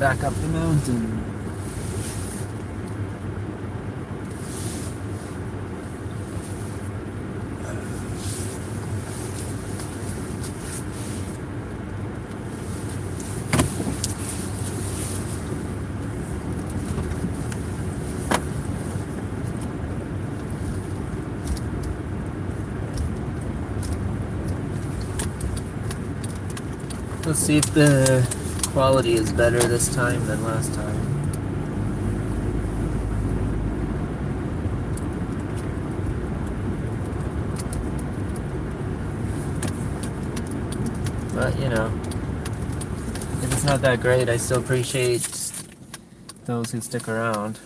back up the mountain. Let's see if the quality is better this time than last time. But, you know, if it's not that great, I still appreciate those who stick around.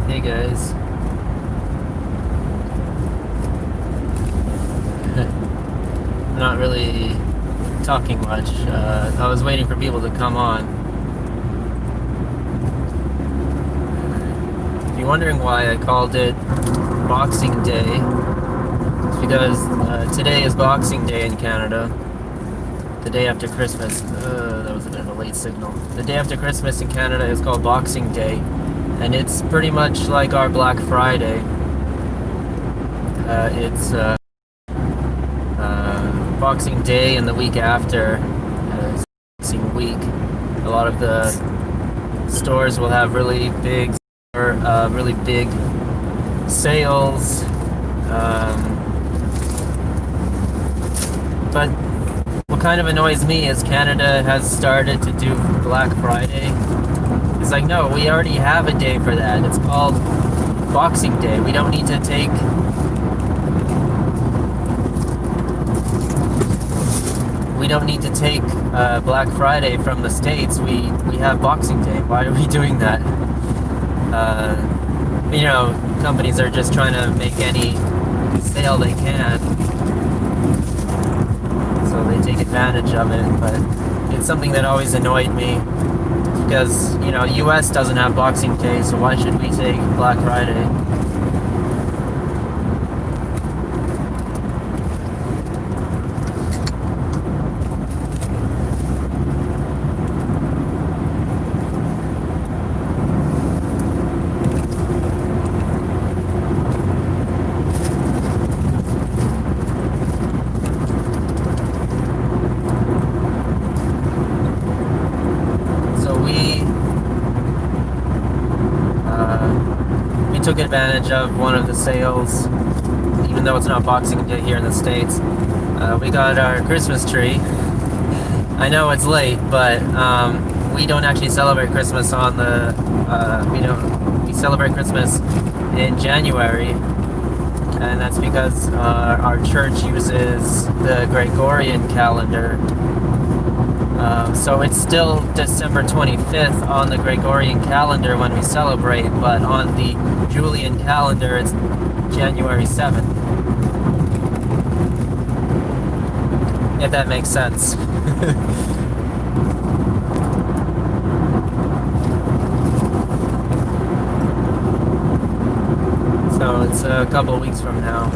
Hey guys. I'm not really talking much. I was waiting for people to come on. If you're wondering why I called it Boxing Day, it's because today is Boxing Day in Canada. The day after Christmas. That was a bit of a late signal. The day after Christmas in Canada is called Boxing Day, and it's pretty much like our Black Friday. It's Boxing Day and the week after is Boxing Week. A lot of the stores will have really big sales. But what kind of annoys me is Canada has started to do Black Friday. It's like, no, we already have a day for that. It's called Boxing Day. We don't need to take Black Friday from the States. We have Boxing Day. Why are we doing that? Companies are just trying to make any sale they can, so they take advantage of it. But it's something that always annoyed me, because US doesn't have Boxing Day, so why should we take Black Friday? Took advantage of one of the sales, even though it's not Boxing Day here in the States. We got our Christmas tree. I know it's late, but we don't actually celebrate Christmas on the we celebrate Christmas in January, and that's because our church uses the Gregorian calendar. So it's still December 25th on the Gregorian calendar when we celebrate, but on the Julian calendar it's January 7th. If that makes sense. So it's a couple weeks from now.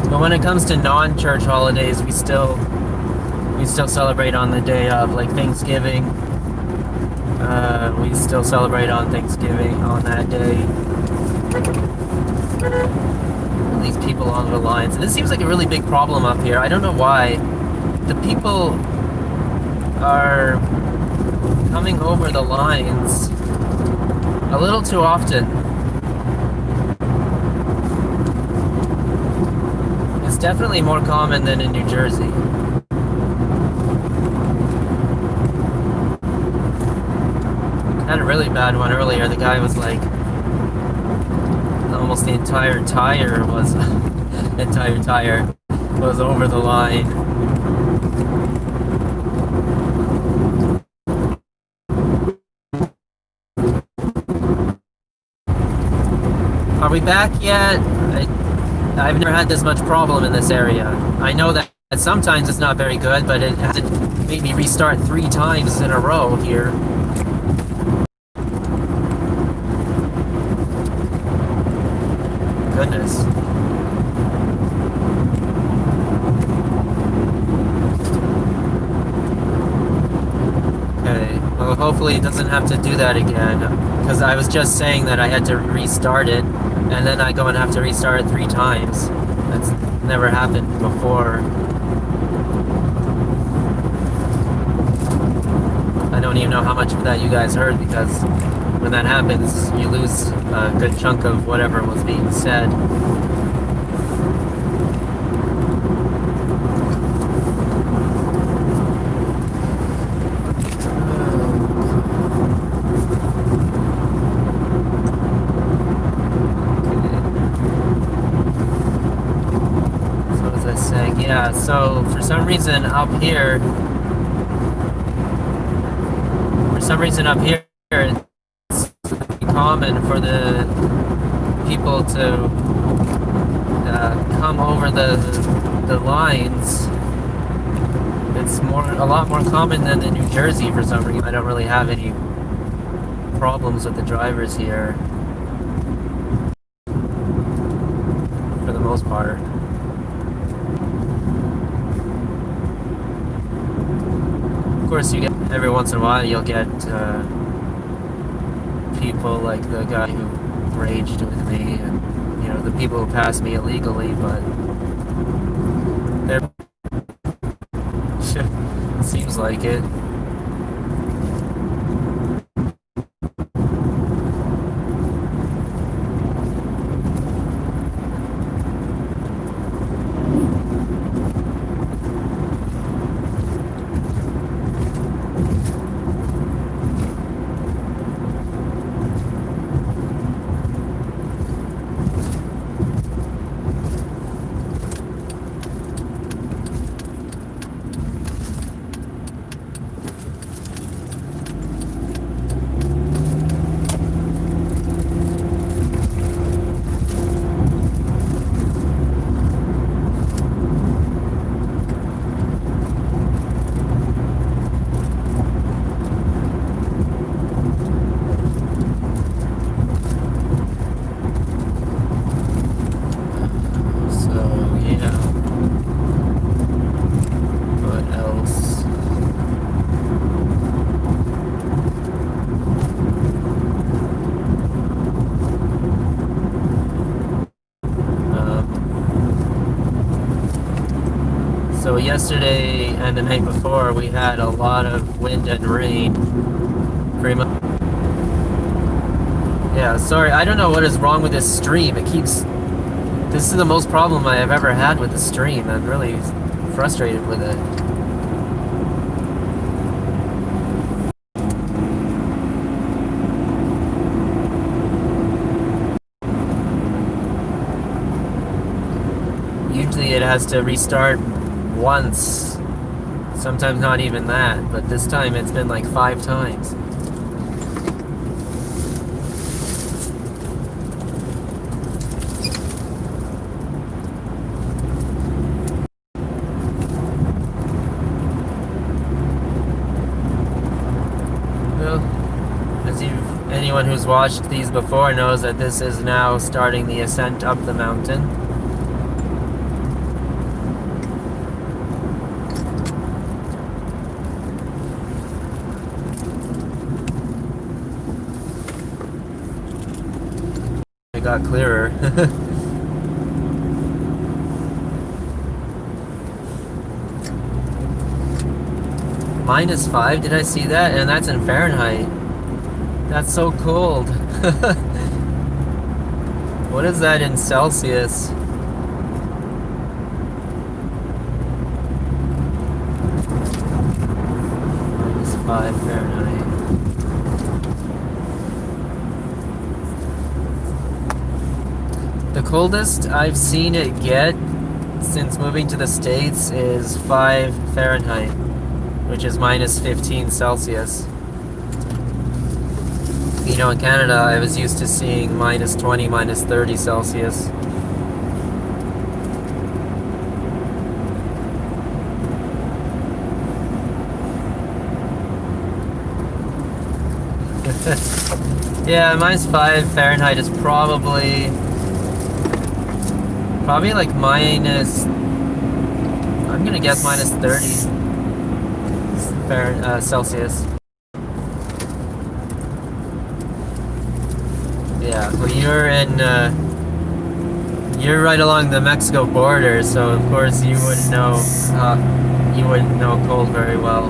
But when it comes to non-church holidays, we still celebrate on the day of, like Thanksgiving. We still celebrate on Thanksgiving on that day. These people on the lines. And this seems like a really big problem up here. I don't know why. The people are coming over the lines a little too often. It's definitely more common than in New Jersey. Had a really bad one earlier. The guy was like, almost the entire tire was over the line. Are we back yet? I've never had this much problem in this area. I know that sometimes it's not very good, but it hasn't made me restart 3 times in a row here. Goodness. Okay, well hopefully it doesn't have to do that again, because I was just saying that I had to restart it, and then I go and have to restart it 3 times. That's never happened before. I don't even know how much of that you guys heard, because when that happens, you lose a good chunk of whatever was being said. Yeah, so for some reason up here, it's common for the people to come over the lines. It's a lot more common than in New Jersey for some reason. I don't really have any problems with the drivers here for the most part. Of course, you get every once in a while you'll get people like the guy who raged with me, and the people who passed me illegally, but they're seems like it. So yesterday and the night before, we had a lot of wind and rain. Pretty much. Yeah, sorry, I don't know what is wrong with this stream. This is the most problem I have ever had with the stream. I'm really frustrated with it. Usually it has to restart once, sometimes not even that, but this time it's been like 5 times. Well, anyone who's watched these before knows that this is now starting the ascent up the mountain. Got clearer. -5, did I see that? And that's in Fahrenheit. That's so cold. What is that in Celsius? -5 Fahrenheit. The coldest I've seen it get since moving to the States is 5 Fahrenheit, which is -15 Celsius. In Canada, I was used to seeing -20, -30 Celsius. Yeah, -5 Fahrenheit is probably like I'm gonna guess -30 Celsius. Yeah, well, you're right along the Mexico border, so of course you wouldn't know cold very well.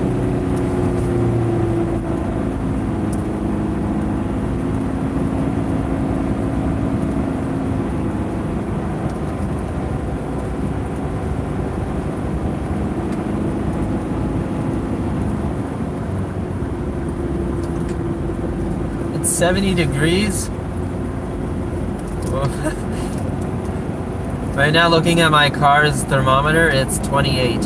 It's 70 degrees. Right now, looking at my car's thermometer, it's 28.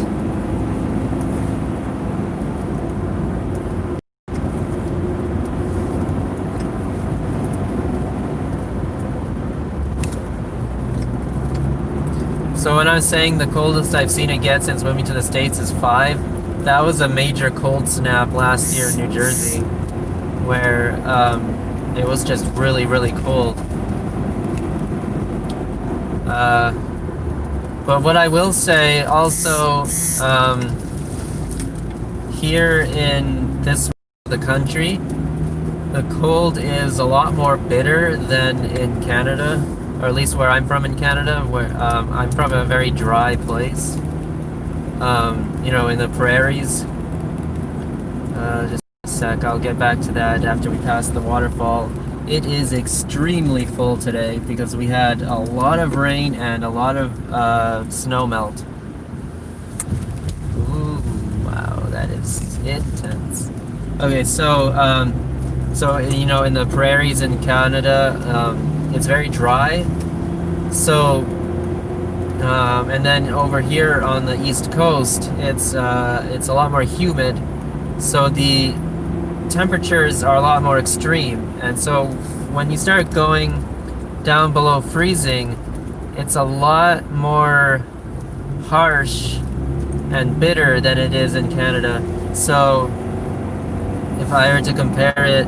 So when I was saying the coldest I've seen it get since moving to the States is 5, that was a major cold snap last year in New Jersey, where it was just really, really cold. But what I will say also, here in this part of the country, the cold is a lot more bitter than in Canada, or at least where I'm from in Canada, where I'm from a very dry place. You know, in the prairies. Just a sec, I'll get back to that after we pass the waterfall. It is extremely full today because we had a lot of rain and a lot of snow melt. Ooh, wow, that is intense. Okay, so you know, in the prairies in Canada, it's very dry. So, and then over here on the East Coast, it's a lot more humid. So the temperatures are a lot more extreme, and so when you start going down below freezing, it's a lot more harsh and bitter than it is in Canada. So if I were to compare it,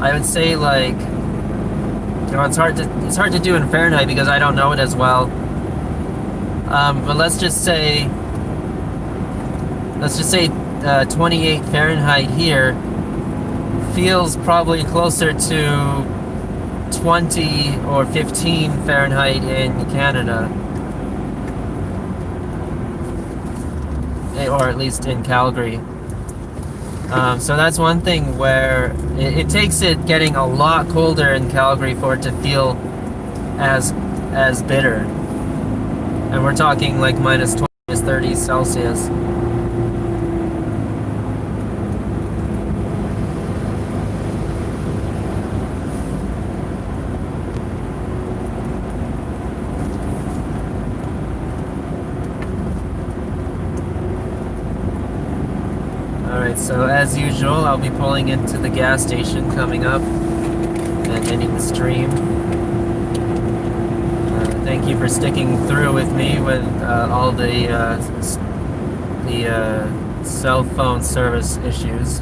I would say, like, you know, it's hard to do in Fahrenheit because I don't know it as well. But let's just say 28 Fahrenheit here feels probably closer to 20 or 15 Fahrenheit in Canada, or at least in Calgary. So that's one thing where it takes it getting a lot colder in Calgary for it to feel as bitter, and we're talking like minus 20, minus 30 Celsius. Alright, so as usual, I'll be pulling into the gas station coming up and ending the stream. Thank you for sticking through with me with all the cell phone service issues.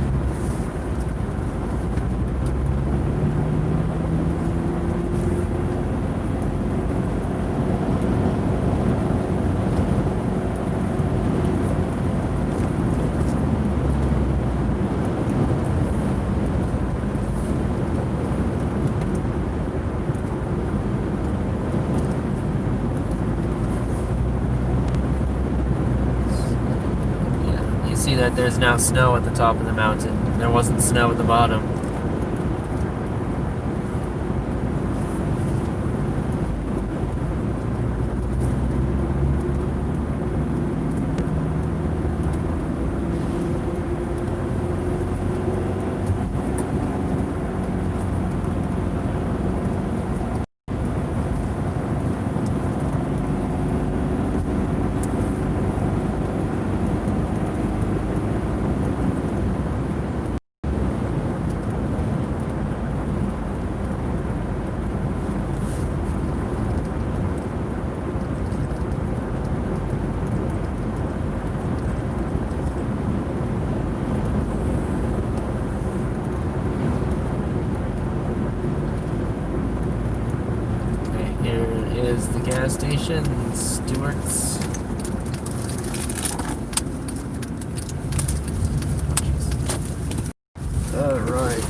See that there's now snow at the top of the mountain. There wasn't snow at the bottom. Is the gas station, Stewart's. Alright,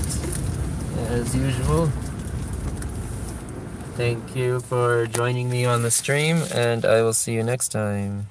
as usual, thank you for joining me on the stream, and I will see you next time.